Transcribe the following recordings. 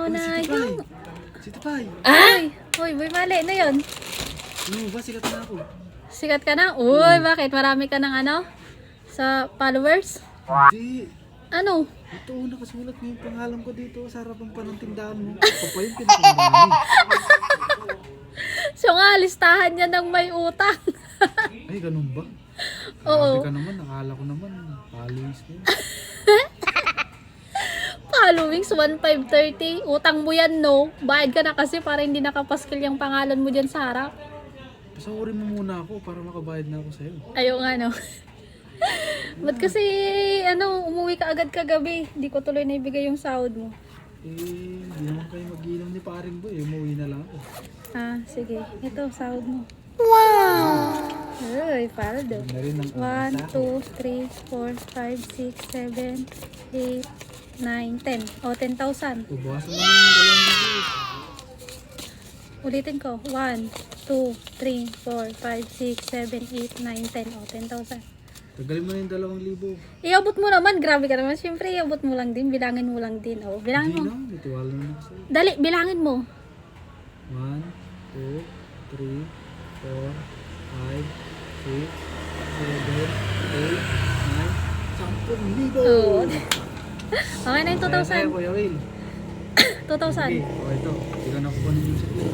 na Si yung... Tipay. Ay! Uy, boy, mali na yun. Ano ba? Sikat na ako. Sikat ka na? Uy, bakit? Marami ka ng ano? Sa followers? Hindi. Ano? Ito, nakasulat mo yung pangalan ko dito sa harapan pa ng tindahan mo. Ako pa yung pinakamarami. So nga, listahan niya ng may utang. Ay, ganun ba? Oo. Grabe ka naman, nakala ko naman. Followers mo. Followings, 1,530. Utang mo yan, no? Bayad ka na kasi para hindi nakapaskil yung pangalan mo dyan sa harap. Pasawarin mo muna ako para makabayad na ako sa'yo. Ayaw nga, no? Ba't kasi, umuwi ka agad kagabi? Hindi ko tuloy na ibigay yung sahod mo. Hindi naman kayo mag-inom ni paring boy. Umuwi na lang ako. Ah, sige. Ito, sahod mo. Wow! Uy, para daw. Yun na rin ang 1, 2, 3, 4, 5, 6, 7, 8, 9, 10. O, 10,000. Tubasan mo yung 2,000. Ulitin ko. 1, 2, 3, 4, 5, 6, 7, 8, 9, 10. O, 10,000. Tagalin mo na yung 2,000. Iabot mo naman. Grabe ka naman. Siyempre, iabot mo lang din. Bilangin mo lang din. O, bilangin Hindi mo. na, may tiwala na ako sa'yo. Dali, bilangin mo. 1, 2, 3, 4, 5, 6, 7, 8, 9, 10,000. Oo. Okay na yung Kaya 2,000. Kuya Will. 2,000. Okay, o ito. Hindi ka nakukunin yung sakit.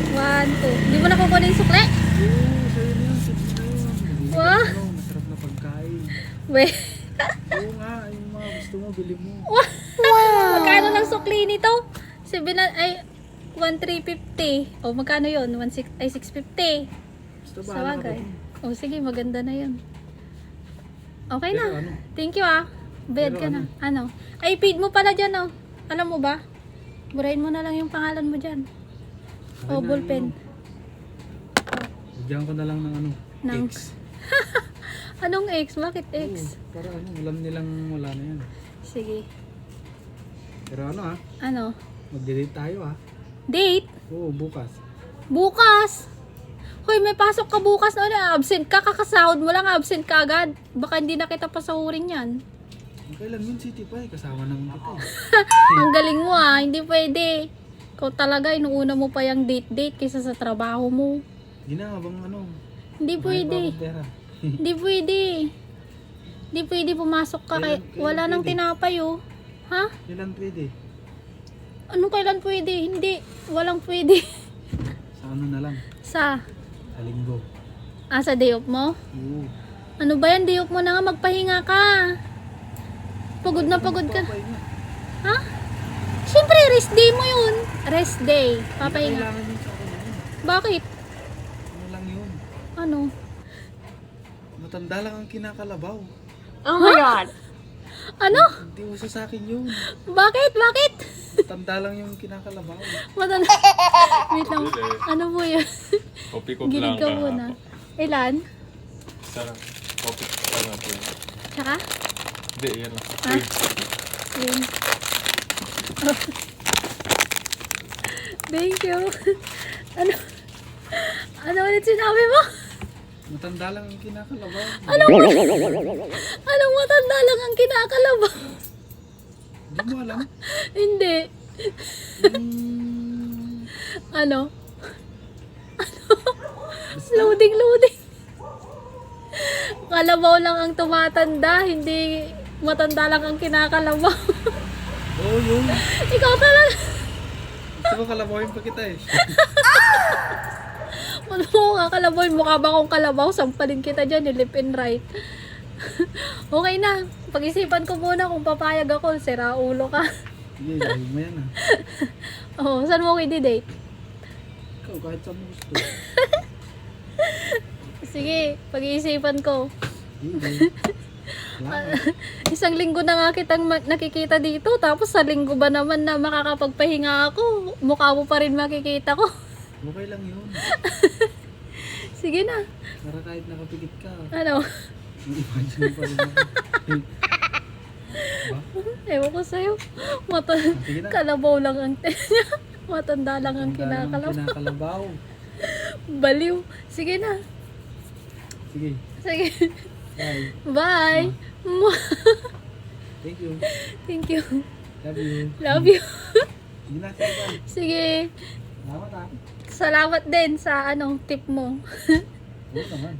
1, 2. Hindi mo na kukunin yung sukle? Oo, sa'yo na yun. Sige na yun. Bili ka Wah. ng masarap na pagkain. We. Oo nga, yung mga gusto mo, bili mo. Magkano ng sukli nito? 1,350. O, magkano yun? 650. Basta Sa bahala ka bagay. ba? O, sige, maganda na yun. Okay Pero na. ano? Thank you, ah. Bayad Pero ka na. Ano? Ay, feed mo pala dyan, oh. Alam mo ba? Burahin mo na lang yung pangalan mo dyan. Okay O, na, ballpen. Bigyan ko na lang ng ano, Ng- X. Anong X? Bakit X? Oo, para ano, alam nilang wala na yan. Sige. Pero ano ha, Ano? mag-delete tayo ha. Date? Oo, bukas. Bukas! Hoy, may pasok ka bukas na absent ka, kakasahod mo lang, absent ka agad. Baka hindi na kita pasahurin yan. Okay lang yun, City pa eh. Kasama naman kita eh. Ang galing mo ah, hindi pwede. Ikaw talaga, inuuna mo pa yung date-date kaysa sa trabaho mo. Hindi na, habang ano. Hindi pwede. May pera. Hindi pwede. Hindi pwede pumasok ka kay... Wala nang pwede? tinapay oh. Ha? Kailan pwede? Anong kailan pwede? Hindi. Walang pwede. Sa ano na lang, Sa? sa linggo. Sa day off mo? Oo. Ano ba yan? Day off mo na nga, magpahinga ka. Pagod na pagod ka. Papahinga. Ha? Siyempre, rest day mo yun. Rest day. Hindi Papahinga. na kailangan yun sa akin yun. Bakit? Ano lang yun. Ano? Matanda lang ang kinakalabaw. Oh my God! Ano? Hindi uso sa akin yun. Bakit? Bakit? Matanda lang yung kinakalabaw. Matanda. Wait lang. Ano po yan? Kopi ko Gilig lang ka muna. Ilan? Sarap. Kopi ko lang natin. Tsaka? Hindi, yan lang. Ah? Yun. Thank you. Ano? Ano ulit sinabi mo? Matanda lang ang kinakalabaw. Anong matanda lang ang kinakalabaw? Hindi mo alam. Hindi. Hmm, Ano? Loading, loading. Kalabaw lang ang tumatanda, hindi matanda lang ang kinakalabaw. Oo, yun. Ikaw talaga. Gusto ko kalabawin pa kita eh. Ano mo nga kalabaw? Mukha ba akong kalabaw? Sampalin kita dyan, lip and right. Okay na. Pag-isipan ko muna kung papayag ako. Sira ulo ka. Sige, gawin mo yan ah. Oh, saan mo ako i-date? Ikaw, kahit saan mo gusto. Sige, pag-iisipan ko. Sige. Salamat. Isang linggo na nga kitang nakikita dito. Tapos sa linggo ba naman na makakapagpahinga ako? Mukha mo pa rin makikita ko. Okay lang yun. Sige na. Para kahit nakapikit ka, Ano? i-imagine mo pa rin ako. Diba? Ewan ko sa'yo. Sige na. Kalabaw lang ang matanda lang ang Tanda lang ang kinakalabaw. kinakalabaw. Baliw. Sige na. Sige. Sige. Bye. Bye. Thank you. Thank you. Love you. Love you. Hindi na, sige ba? Sige. Salamat ah. Salamat din sa tip mo. Oo naman.